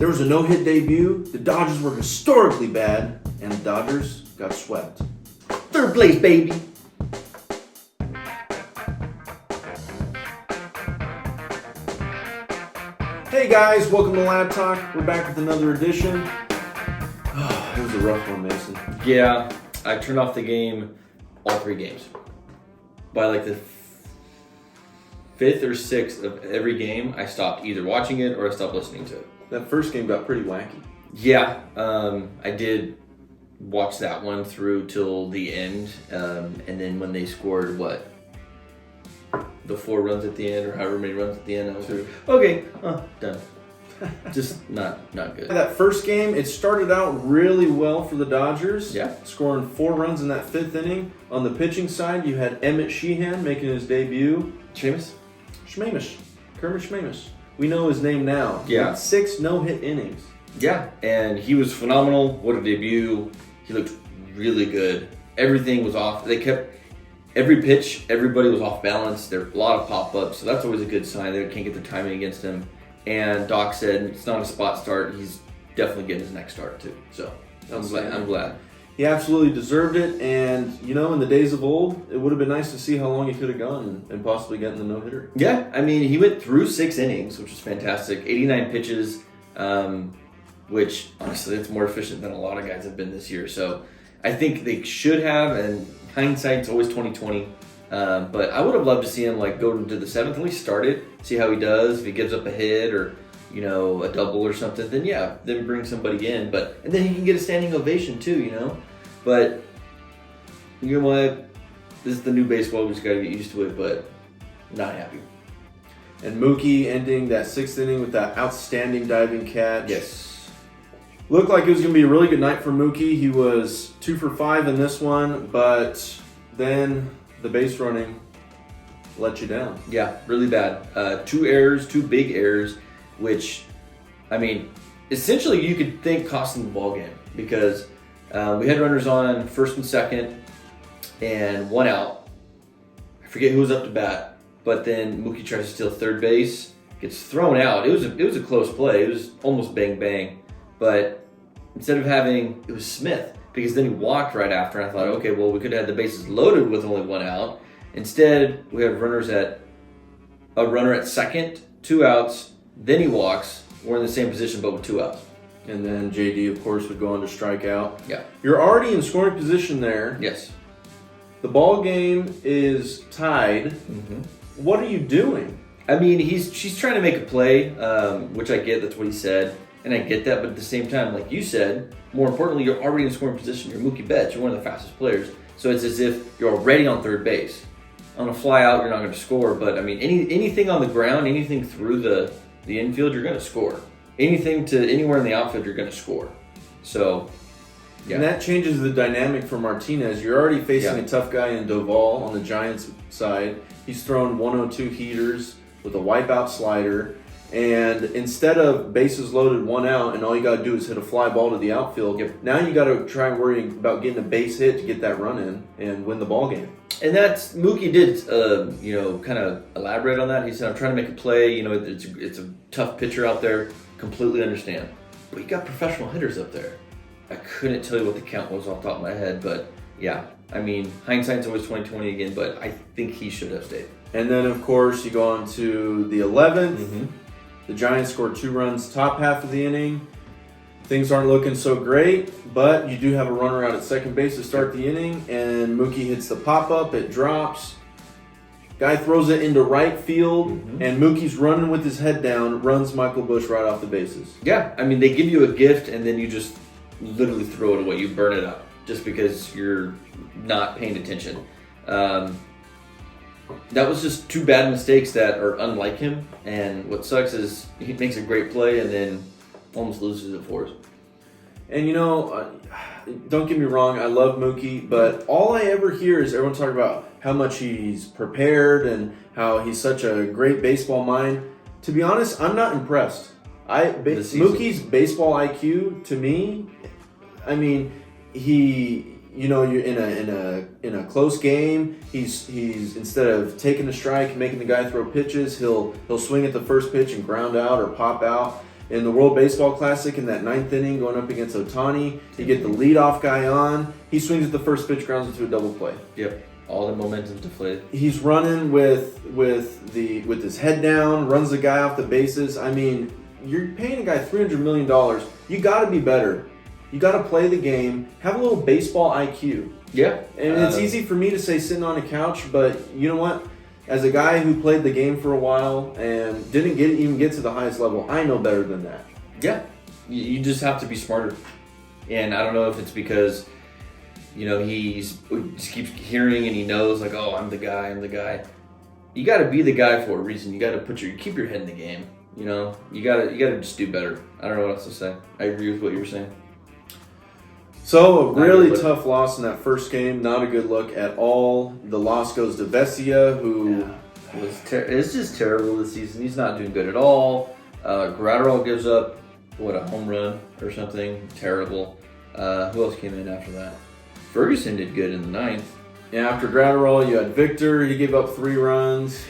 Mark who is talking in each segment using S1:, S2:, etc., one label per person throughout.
S1: There was a no-hit debut, the Dodgers were historically bad, and the Dodgers got swept.
S2: Third place, baby.
S1: Hey guys, welcome to Lab Talk. We're back with another edition. Oh, it was a rough one, Mason.
S2: Yeah, I turned off the game, all 3 games. By like the 5th or 6th of every game, I stopped either watching it or I stopped listening to it.
S1: That first game got pretty wacky.
S2: Yeah, I did watch that one through till the end, and then when they scored, the 4 runs at the end, or however many runs at the end, I was like, okay, done. Just not good.
S1: That first game, it started out really well for the Dodgers.
S2: Yeah.
S1: Scoring 4 runs in that 5th inning. On the pitching side, you had Emmet Sheehan making his debut.
S2: Seamus?
S1: Kermit Schmamus. We know his name now.
S2: Yeah.
S1: He had 6 no-hit innings.
S2: Yeah, and he was phenomenal. What a debut. He looked really good. Everything was off. They kept every pitch, everybody was off balance. There were a lot of pop-ups, so that's always a good sign. They can't get their timing against him. And Doc said it's not a spot start. He's definitely getting his next start too. So I'm glad.
S1: He absolutely deserved it. And, in the days of old, it would have been nice to see how long he could have gone and possibly gotten the no-hitter.
S2: Yeah, I mean, he went through 6 innings, which was fantastic. 89 pitches, which honestly, it's more efficient than a lot of guys have been this year. So I think they should have, and hindsight's always 20/20. But I would have loved to see him go into the 7th, at least start it, see how he does. If he gives up a hit or a double or something, then bring somebody in. And then he can get a standing ovation too, But you know what? This is the new baseball. We just got to get used to it. But not happy.
S1: And Mookie ending that 6th inning with that outstanding diving catch.
S2: Yes.
S1: Looked like it was going to be a really good night for Mookie. He was 2 for 5 in this one, but then the base running let you down.
S2: Yeah, really bad. 2 errors, 2 big errors, which, I mean, essentially you could think cost them the ball game because we had runners on 1st and 2nd and 1 out. I forget who was up to bat, but then Mookie tries to steal 3rd base, gets thrown out. It was a close play. It was almost bang bang, but instead of it was Smith. Because then he walked right after, and I thought, okay, well, we could have had the bases loaded with only 1 out. Instead, we have a runner at 2nd, 2 outs, then he walks. We're in the same position, but with 2 outs.
S1: And then JD, of course, would go on to strike out.
S2: Yeah.
S1: You're already in scoring position there.
S2: Yes.
S1: The ball game is tied.
S2: Mm-hmm.
S1: What are you doing?
S2: I mean, she's trying to make a play, which I get. That's what he said. And I get that, but at the same time, like you said, more importantly, you're already in scoring position. You're Mookie Betts. You're one of the fastest players. So it's as if you're already on 3rd base. On a fly out, you're not going to score. But, I mean, anything on the ground, anything through the infield, you're going to score. Anything to anywhere in the outfield, you're going to score. So, yeah.
S1: And that changes the dynamic for Martinez. You're already facing a tough guy in Doval on the Giants side. He's thrown 102 heaters with a wipeout slider. And instead of bases loaded, 1 out, and all you got to do is hit a fly ball to the outfield, now you got to try and worry about getting a base hit to get that run in and win the ball game.
S2: And that's Mookie did, kind of elaborate on that. He said, "I'm trying to make a play. It's a tough pitcher out there. Completely understand, but you got professional hitters up there." I couldn't tell you what the count was off the top of my head, but yeah, I mean, hindsight's always 20/20 again. But I think he should have stayed.
S1: And then, of course, you go on to the 11th.
S2: Mm-hmm.
S1: The Giants scored 2 runs top half of the inning. Things aren't looking so great, but you do have a runner out at 2nd base to start the inning, and Mookie hits the pop-up. It drops. Guy throws it into right field, and Mookie's running with his head down, runs Michael Busch right off the bases.
S2: Yeah, I mean, they give you a gift, and then you just literally throw it away. You burn it up just because you're not paying attention. That was just 2 bad mistakes that are unlike him, and what sucks is he makes a great play and then almost loses it for us.
S1: And don't get me wrong, I love Mookie, but all I ever hear is everyone talk about how much he's prepared and how he's such a great baseball mind. To be honest, I'm not impressed. Mookie's baseball IQ, to me, I mean, you're in a close game. He's instead of taking a strike, making the guy throw pitches, he'll swing at the first pitch and ground out or pop out. in the World Baseball Classic in that 9th inning going up against Ohtani. You get the leadoff guy on. He swings at the first pitch, grounds into a double play.
S2: Yep. All the momentum's deflated.
S1: He's running with his head down, runs the guy off the bases. I mean, you're paying a guy $300 million. You got to be better. You got to play the game. Have a little baseball IQ.
S2: Yeah.
S1: And it's easy for me to say sitting on a couch, but you know what? As a guy who played the game for a while and didn't even get to the highest level, I know better than that.
S2: Yeah. You just have to be smarter. And I don't know if it's because, he just keeps hearing and he knows, like, oh, I'm the guy. You got to be the guy for a reason. You got to keep your head in the game. You got to just do better. I don't know what else to say. I agree with what you were saying.
S1: So, a really tough loss in that first game. Not a good look at all. The loss goes to Vesia, who...
S2: it's just terrible this season. He's not doing good at all. Gratterall gives up, a home run or something. Terrible. Who else came in after that? Ferguson did good in the 9th.
S1: Yeah, after Gratterall, you had Victor. He gave up 3 runs.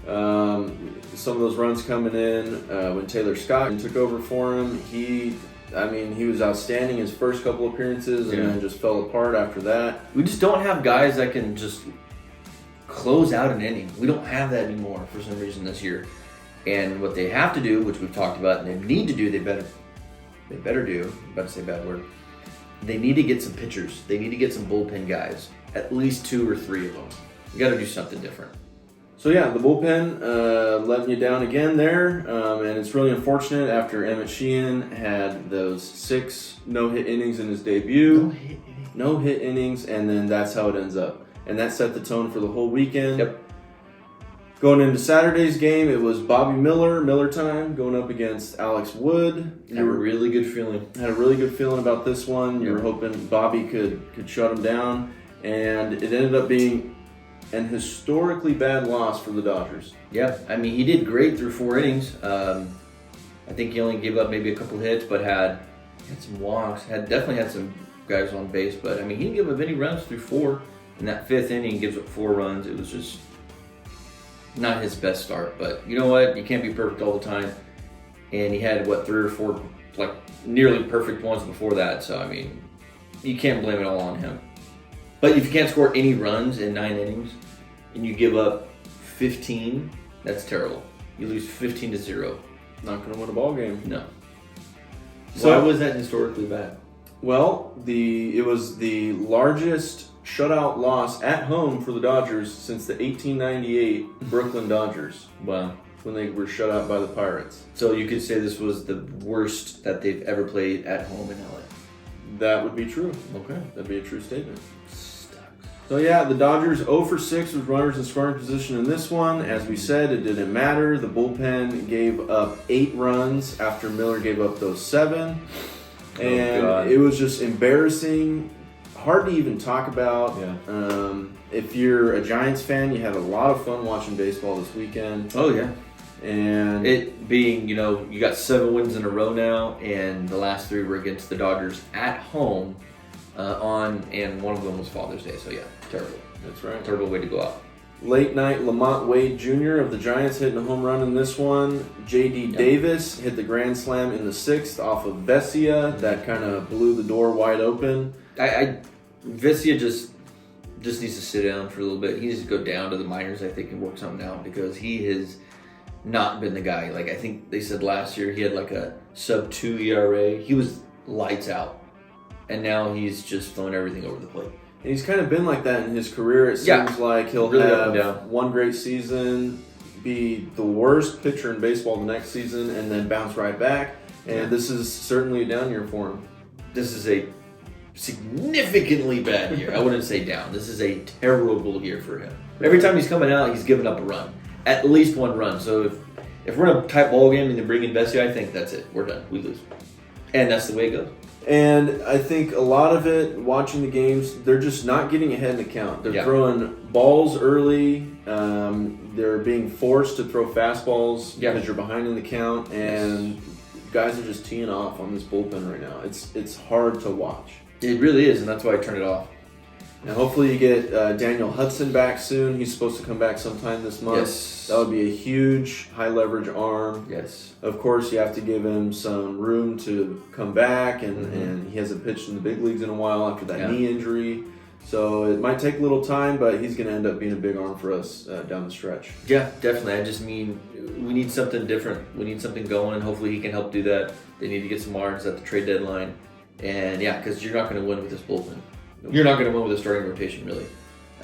S1: Some of those runs coming in when Taylor Scott took over for him. He was outstanding his first couple appearances and then just fell apart after that.
S2: We just don't have guys that can just close out an inning. We don't have that anymore for some reason this year. And what they have to do, which we've talked about, and they need to do, they better do, I'm about to say a bad word, they need to get some pitchers. They need to get some bullpen guys, at least 2 or 3 of them. You got to do something different.
S1: So yeah, the bullpen letting you down again there, and it's really unfortunate after Emmet Sheehan had those 6 no-hit innings in his debut. No-hit innings, and then that's how it ends up. And that set the tone for the whole weekend.
S2: Yep.
S1: Going into Saturday's game, it was Bobby Miller time, going up against Alex Wood.
S2: Had a really good feeling.
S1: Had a really good feeling about this one. You were hoping Bobby could shut him down, and it ended up being an historically bad loss for the Dodgers.
S2: Yeah, he did great through 4 innings. I think he only gave up maybe a couple hits, but had some walks. Definitely had some guys on base, but he didn't give up any runs through 4. In that 5th inning, he gives up 4 runs. It was just not his best start. But you know what? You can't be perfect all the time. And he had 3 or 4 nearly perfect ones before that. So you can't blame it all on him. But if you can't score any runs in 9 innings and you give up 15, that's terrible. You lose 15-0.
S1: Not going to win a ball game.
S2: No.
S1: So,
S2: why was that historically bad?
S1: Well, it was the largest shutout loss at home for the Dodgers since the 1898 Brooklyn Dodgers.
S2: Wow.
S1: When they were shut out by the Pirates.
S2: So you could say this was the worst that they've ever played at home in LA.
S1: That would be true.
S2: Okay.
S1: That'd be a true statement. So yeah, the Dodgers 0 for 6 with runners in scoring position in this one. As we said, it didn't matter. The bullpen gave up 8 runs after Miller gave up those 7. And it was just embarrassing. Hard to even talk about.
S2: Yeah.
S1: If you're a Giants fan, you had a lot of fun watching baseball this weekend.
S2: Oh, yeah.
S1: And
S2: it being, you got 7 wins in a row now, and the last 3 were against the Dodgers at home. And one of them was Father's Day, so yeah, terrible.
S1: That's right.
S2: Terrible way to go out.
S1: Late night, Lamont Wade Jr. of the Giants hitting a home run in this one. J.D. Davis hit the grand slam in the 6th off of Vesia. That kind of blew the door wide open.
S2: Vesia just needs to sit down for a little bit. He needs to go down to the minors, I think, and work something out because he has not been the guy. I think they said last year he had a sub-2 ERA. He was lights out. And now he's just throwing everything over the plate.
S1: And he's kind of been like that in his career. It seems like he'll really have one great season, be the worst pitcher in baseball the next season, and then bounce right back. And this is certainly a down year for him.
S2: This is a significantly bad year. I wouldn't say down. This is a terrible year for him. Every time he's coming out, he's giving up a run. At least 1 run. So if we're in a tight ball game and they bring in Vesia, I think that's it. We're done. We lose. And that's the way it goes.
S1: And I think a lot of it, watching the games, they're just not getting ahead in the count. They're throwing balls early. They're being forced to throw fastballs because you're behind in the count. And guys are just teeing off on this bullpen right now. It's hard to watch.
S2: It really is, and that's why I turned it off.
S1: And hopefully you get Daniel Hudson back soon. He's supposed to come back sometime this month.
S2: Yes.
S1: That would be a huge high leverage arm.
S2: Yes.
S1: Of course, you have to give him some room to come back, and he hasn't pitched in the big leagues in a while after that knee injury. So it might take a little time, but he's going to end up being a big arm for us down the stretch.
S2: Yeah, definitely. I just mean we need something different. We need something going. Hopefully he can help do that. They need to get some arms at the trade deadline. And yeah, because you're not going to win with this bullpen. You're not going to win with a starting rotation, really.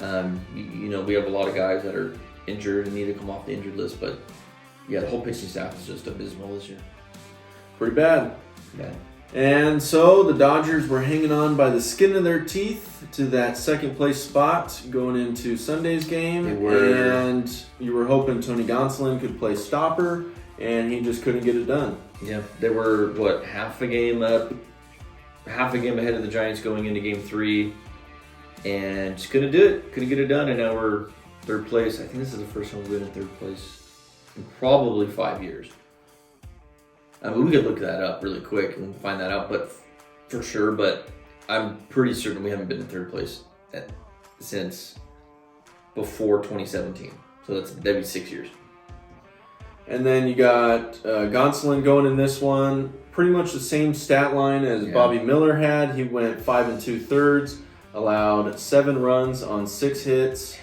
S2: We have a lot of guys that are injured and need to come off the injured list, but yeah, the whole pitching staff is just abysmal this year.
S1: Pretty bad.
S2: Yeah.
S1: And so the Dodgers were hanging on by the skin of their teeth to that second place spot going into Sunday's game.
S2: They were.
S1: And you were hoping Tony Gonsolin could play stopper, and he just couldn't get it done.
S2: Yeah, they were, half a game ahead of the Giants going into game 3, and just couldn't do it. Couldn't get it done, and now we're third place. I think this is the first time we've been in third place in probably 5 years. We could look that up really quick and find that out, but for sure. But I'm pretty certain we haven't been in third place since before 2017. So that'd be 6 years.
S1: And then you got Gonsolin going in this one. Pretty much the same stat line as Bobby Miller had. He went 5 2/3, allowed 7 runs on 6 hits,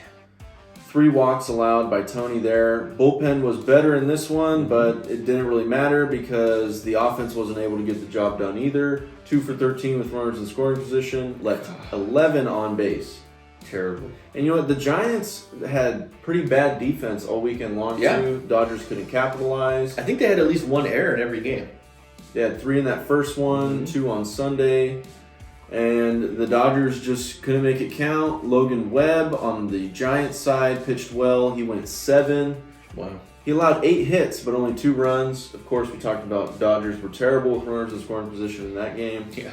S1: 3 walks allowed by Tony there. Bullpen was better in this one, but it didn't really matter because the offense wasn't able to get the job done either. 2 for 13 with runners in scoring position, left 11 on base.
S2: Terrible.
S1: And you know what? The Giants had pretty bad defense all weekend long too. Dodgers couldn't capitalize.
S2: I think they had at least 1 error in every game.
S1: They had 3 in that first one, 2 on Sunday. And the Dodgers just couldn't make it count. Logan Webb on the Giants side pitched well. He went 7.
S2: Wow.
S1: He allowed 8 hits, but only 2 runs. Of course, we talked about Dodgers were terrible with runners in scoring position in that game.
S2: Yeah.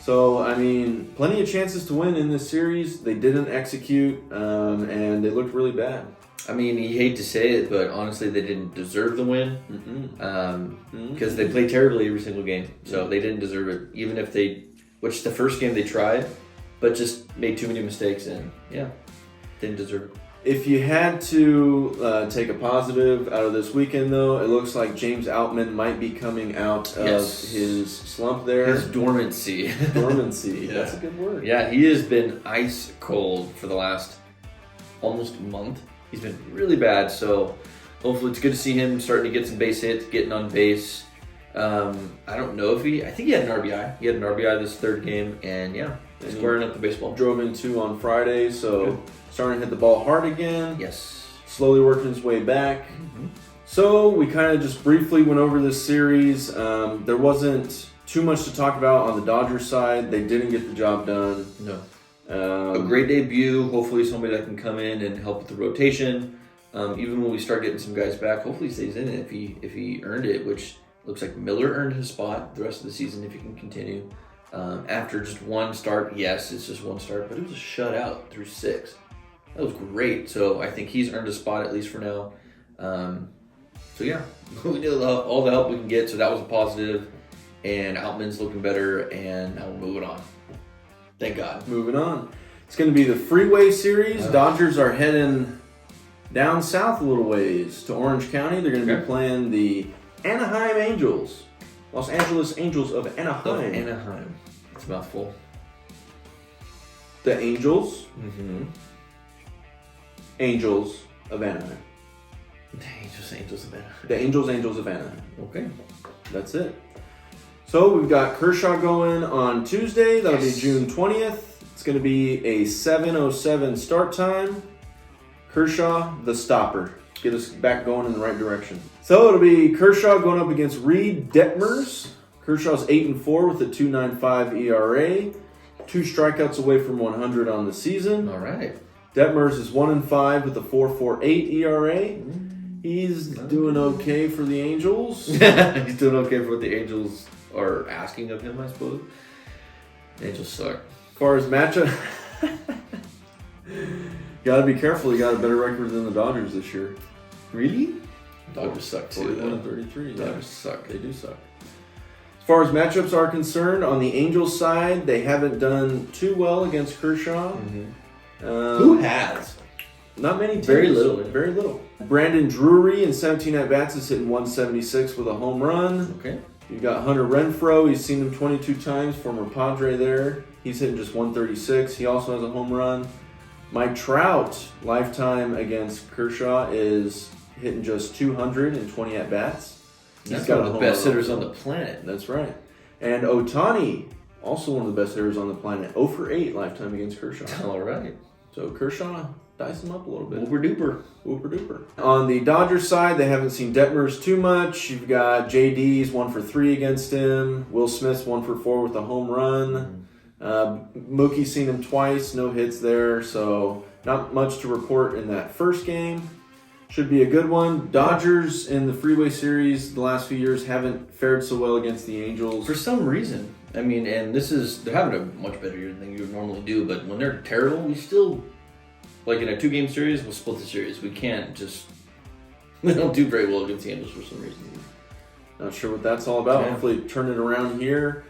S1: So, I mean, plenty of chances to win in this series. They didn't execute, and they looked really bad.
S2: I mean, you hate to say it, but honestly, they didn't deserve the win because they played terribly every single game. So they didn't deserve it, even if which the first game they tried, but just made too many mistakes and, didn't deserve it.
S1: If you had to take a positive out of this weekend, though, it looks like James Outman might be coming out of his slump there.
S2: His dormancy.
S1: Dormancy.
S2: Yeah.
S1: That's a good word.
S2: Yeah, he has been ice cold for the last almost month. He's been really bad, so hopefully it's good to see him starting to get some base hits, getting on base. I don't know if I think he had an RBI. He had an RBI this third game, and squaring up the baseball.
S1: Drove in 2 on Friday, so starting to hit the ball hard again.
S2: Yes.
S1: Slowly working his way back. So we kind of just briefly went over this series. There wasn't too much to talk about on the Dodgers side. They didn't get the job done.
S2: No. A great debut. Hopefully somebody that can come in and help with the rotation. Even when we start getting some guys back, hopefully he stays in it if he earned it, which looks like Miller earned his spot the rest of the season if he can continue. After just 1 start, yes, it's just 1 start, but it was a shutout through 6. That was great. So I think he's earned a spot at least for now. We need all the help we can get, so that was a positive. And Outman's looking better, and now we're moving on. Thank God.
S1: Moving on. It's going to be the Freeway Series. Dodgers are heading down south a little ways to Orange County. They're going to be playing the Anaheim Angels. Los Angeles Angels of Anaheim.
S2: Anaheim. It's a mouthful.
S1: The Angels.
S2: Mm-hmm.
S1: Angels of Anaheim.
S2: The Angels of Anaheim.
S1: The Angels of Anaheim.
S2: Okay.
S1: That's it. So we've got Kershaw going on Tuesday. That'll be June 20th. It's going to be a 7:07 start time. Kershaw, the stopper. Get us back going in the right direction. So it'll be Kershaw going up against Reed Detmers. Kershaw's 8-4 with a 2.95 ERA. 2 strikeouts away from 100 on the season.
S2: All right.
S1: Detmers is 1-5 with a 4.48 ERA. He's doing okay for the Angels.
S2: He's doing okay for what the Angels are asking of him, I suppose. The Angels suck.
S1: As far as matchup, you gotta be careful. You got a better record than the Dodgers this year.
S2: Really? Dodgers suck too.
S1: 41-33.
S2: Dodgers suck.
S1: They do suck. As far as matchups are concerned, on the Angels side, they haven't done too well against Kershaw.
S2: Who has?
S1: Not many teams.
S2: Very little.
S1: Very little. Brandon Drury in 17 at-bats is hitting 176 with a home run.
S2: Okay.
S1: You've got Hunter Renfroe. He's seen him 22 times, former Padre there. He's hitting just 136. He also has a home run. Mike Trout, lifetime against Kershaw, is hitting just 220 at-bats.
S2: That's one of the best hitters on the planet.
S1: That's right. And Ohtani, also one of the best hitters on the planet, 0 for 8 lifetime against Kershaw.
S2: All right.
S1: So Kershaw dice him up a little bit.
S2: Whooper duper.
S1: Whooper duper. On the Dodgers side, they haven't seen Detmers too much. You've got JD's 1 for 3 against him. Will Smith's 1 for 4 with a home run. Mookie's seen him twice, no hits there, so not much to report in that first game. Should be a good one. Dodgers in the Freeway Series the last few years haven't fared so well against the Angels.
S2: For some reason. I mean, and they're having a much better year than you would normally do, but when they're terrible, we still, like in a 2-game series, we'll split the series. We can't just, we don't do very well against the Angels for some reason.
S1: Not sure what that's all about.
S2: Yeah.
S1: Hopefully turn it around here.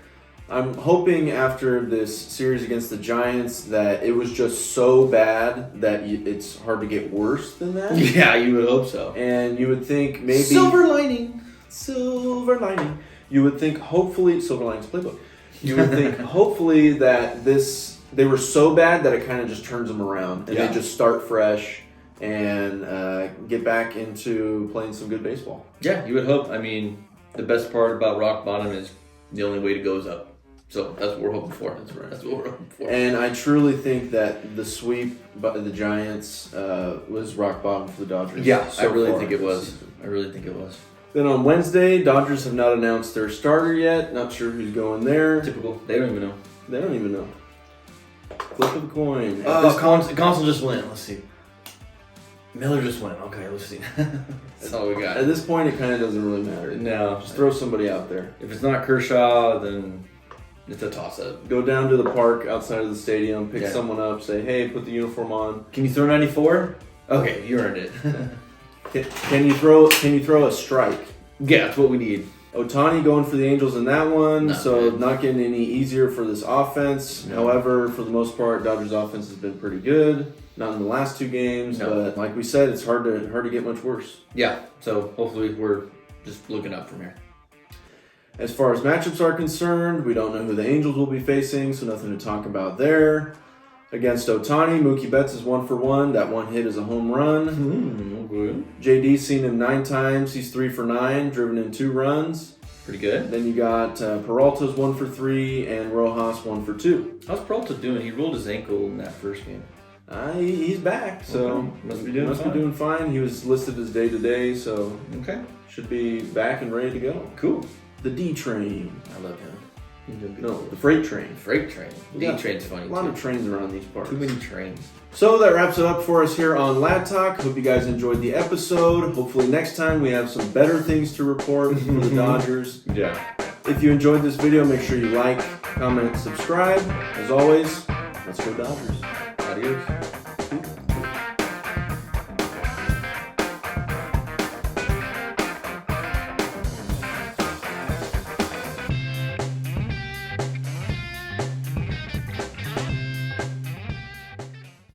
S1: I'm hoping after this series against the Giants that it was just so bad that it's hard to get worse than that.
S2: Yeah, you would hope so.
S1: And you would think maybe...
S2: Silver lining.
S1: Silver lining. You would think hopefully... Silver lining's playbook. You would think hopefully that they were so bad that it kind of just turns them around. And they just start fresh and get back into playing some good baseball.
S2: Yeah, you would hope. I mean, the best part about rock bottom is the only way to go is up. So that's what we're hoping for. That's right. That's what we're hoping for.
S1: And I truly think that the sweep by the Giants was rock bottom for the Dodgers.
S2: Yeah,
S1: so
S2: I really
S1: far
S2: think it
S1: this
S2: was.
S1: season.
S2: I really think it was.
S1: Then on Wednesday, Dodgers have not announced their starter yet. Not sure who's going there.
S2: Typical. They don't even know.
S1: They don't even know. Flip of the coin.
S2: Console just went. Let's see. Miller just went. Okay, let's see. That's all we got.
S1: At this point, it kind of doesn't really matter.
S2: No.
S1: Just throw somebody out there.
S2: If it's not Kershaw, then it's a toss-up.
S1: Go down to the park outside of the stadium, pick someone up, say, hey, put the uniform on.
S2: Can you throw 94? Okay, you earned it.
S1: Can you throw a strike?
S2: Yeah, that's what we need.
S1: Ohtani going for the Angels in that one,
S2: Not
S1: not getting any easier for this offense.
S2: No.
S1: However, for the most part, Dodgers offense has been pretty good. Not in the last 2 games, but like we said, it's hard to get much worse.
S2: Yeah, so hopefully we're just looking up from here.
S1: As far as matchups are concerned, we don't know who the Angels will be facing, so nothing to talk about there. Against Ohtani, Mookie Betts is 1 for 1. That one hit is a home run.
S2: Good.
S1: JD's seen him 9 times. He's 3 for 9, driven in 2 runs.
S2: Pretty good.
S1: Then you got Peralta's 1 for 3 and Rojas 1 for 2.
S2: How's Peralta doing? He rolled his ankle in that first game.
S1: He's back, so
S2: Must be
S1: doing fine. He was listed as day-to-day, so should be back and ready to go.
S2: Cool.
S1: The D train.
S2: I love him. He's doing good.
S1: No, the freight train.
S2: Freight train. D train's funny.
S1: A lot of trains around these parts.
S2: Too many trains.
S1: So that wraps it up for us here on Lad Talk. Hope you guys enjoyed the episode. Hopefully next time we have some better things to report for the Dodgers.
S2: Yeah.
S1: If you enjoyed this video, make sure you like, comment, subscribe. As always, let's go Dodgers.
S2: Adios.